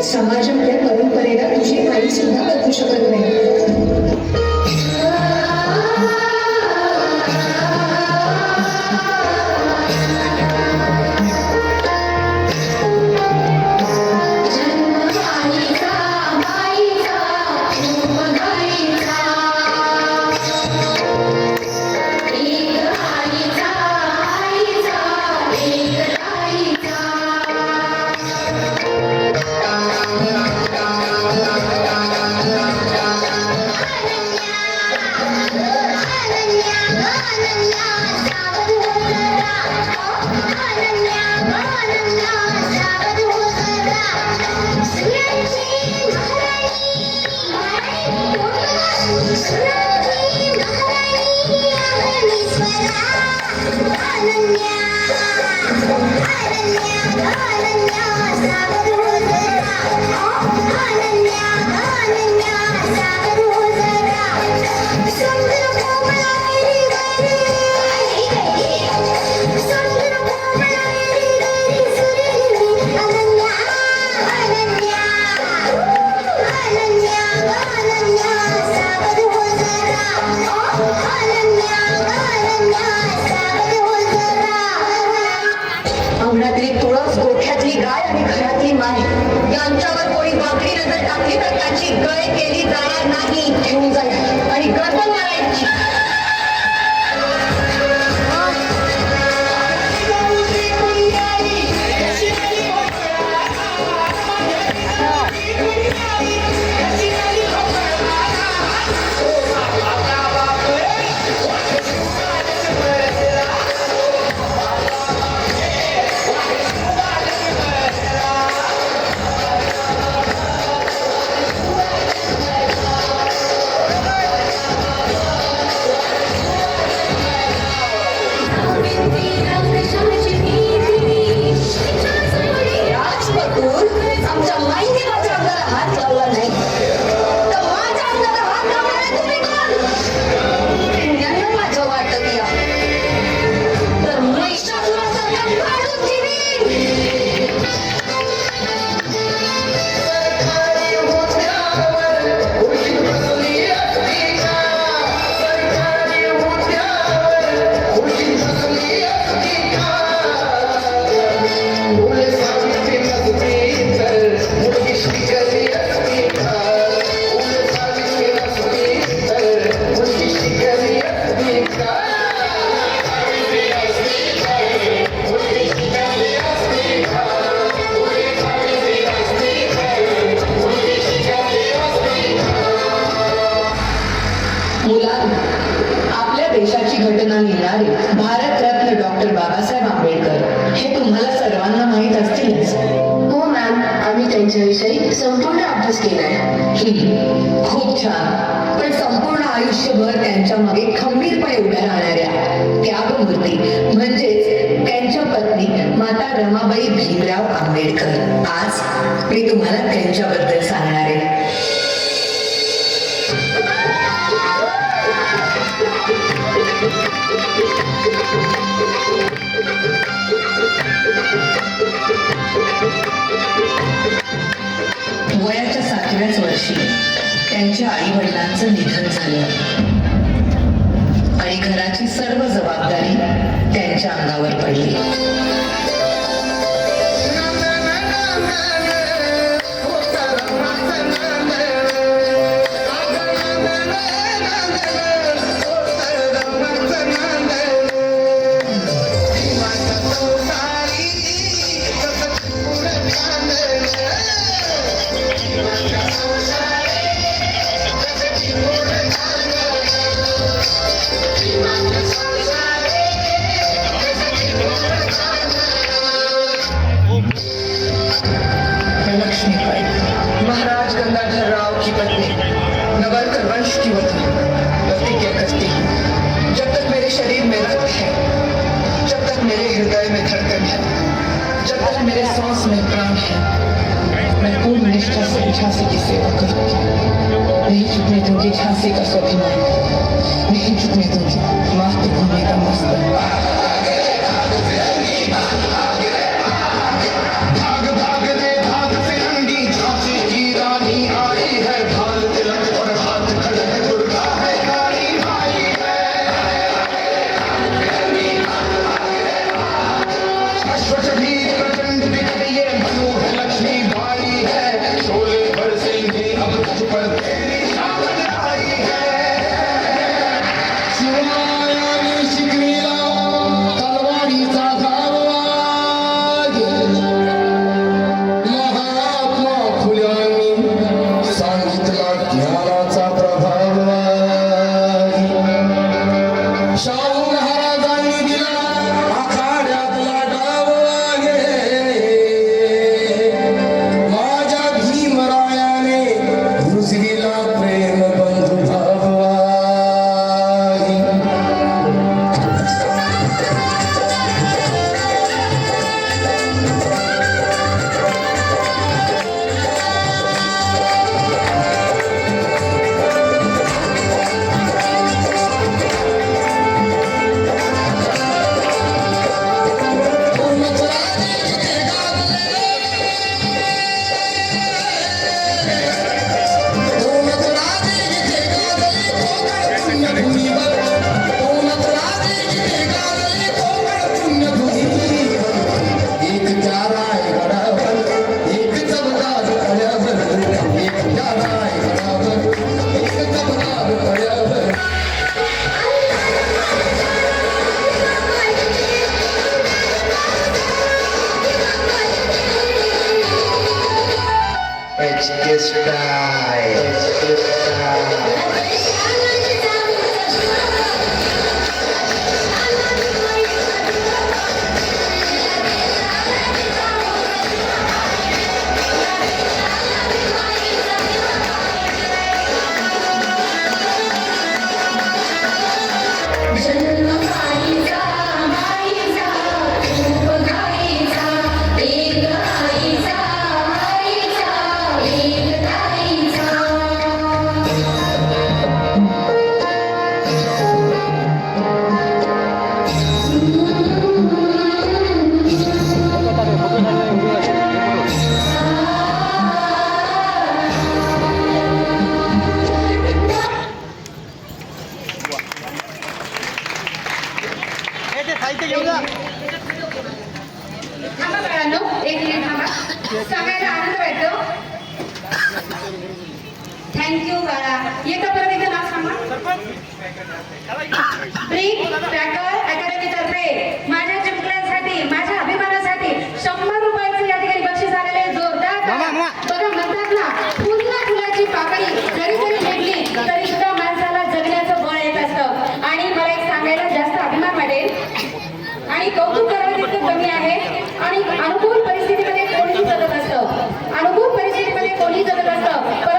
समाजातल्या परंपरेला तुझी आई सुद्धा बदलू शकत नाही. अंगणातली तुळस, गोठ्यातली गाय आणि घरातली माय यांच्यावर कोणी वाकडी नजर टाकली तर त्याची गय केली जाणार नाही. घेऊन जाईल आणि गर्दन मारायची. आमच्या माईने माझ्या अंगाला हात लावला नाही तर माझ्या अंगाला हात लावणार तुम्ही कोण? पुण्यानं माझं वाटत या तर महिषासुरासारखा काढून ठेवीन. आपल्या देशाची घटना लिहिणारे भारतरत्न डॉक्टर बाबासाहेब आंबेडकर हे तुम्हाला सर्वांना माहीत असतीलच. हो मॅम, आम्ही त्यांच्याविषयी संपूर्ण अभ्यास केलाय. खूप छान. पण संपूर्ण आयुष्यभर त्यांच्या मागे खंबीरपणे उभ्या राहणाऱ्या त्यागमूर्ती म्हणजेच त्यांच्या पत्नी माता रमाबाई भीमराव आंबेडकर आज मी तुम्हाला त्यांच्याबद्दल सांगणार आहे. वयाच्या 7व्याच वर्षी त्यांच्या आई वडिलांचं निधन झालं आणि घराची सर्व जबाबदारी त्यांच्या अंगावर पडली. मैं पूर्ण निष्ठा से झांसी की सेवा करूंगी। नहीं झुकने दूंगी झांसी का स्वाभिमान, नहीं झुकने दूंगी मातृभूमि का मस्तक। भाग भाग रे भाग फिरंगी झांसी की रानी आई है, भाल तिलक और हाथ खड़क दुर्गा है काली माई है। अश्वचढ़ी प्रचंड विकट ये मनु है लक्ष्मी बाई है, शोले बरसेंगे अब तुझ पर तेरी शान आई है। शिवायानी शिकवीला तलवारीचा धावा घे, महात्मा फुल्यांनी सांगितला ज्ञानाचा प्रभाव आहे। शाहू महाराजांनी दिला आखाड्यातला डाव आहे, माझ्या भीमरायाने रुजविला प्रेम बंधुभाव आहे। एक त्याला गडावर एक चमदार कळ्यावर, एक त्याला गडावर एक चमदार कळ्यावर। It's this guy. It's this guy. जन्म आईचा आईचा रूप गाईचा, एक आईचा आईचा एक ताईचा। थांबा बाळांनो, एक मिनिट थांबा. सांगायला आनंद वाटतो. थँक्यू बाळा. एका परत एकदा नाव सांगा. ब्रिक ट्रॅकर अकॅडमीतर्फे माझ्या चिमुकल्यांसाठी, माझ्या अभिमानासाठी 100 रुपयाचं या ठिकाणी बक्षीस आलेले आहे. जोरदार टाळ्या. बघा म्हणतात ना, फुलला फुलाची पाकळी जरी जरी भेटली तरी सुद्धा माणसाला जगण्याचं बळ येत असतं. आणि मला एक सांगायला जास्त अभिमान वाटेल आणि कौतुक करावं तितकं कमी आहे. आणि अनुकूल परिस्थितीमध्ये कोणीही जगत असतं, अनुकूल परिस्थितीमध्ये कोणीही जगत असतं.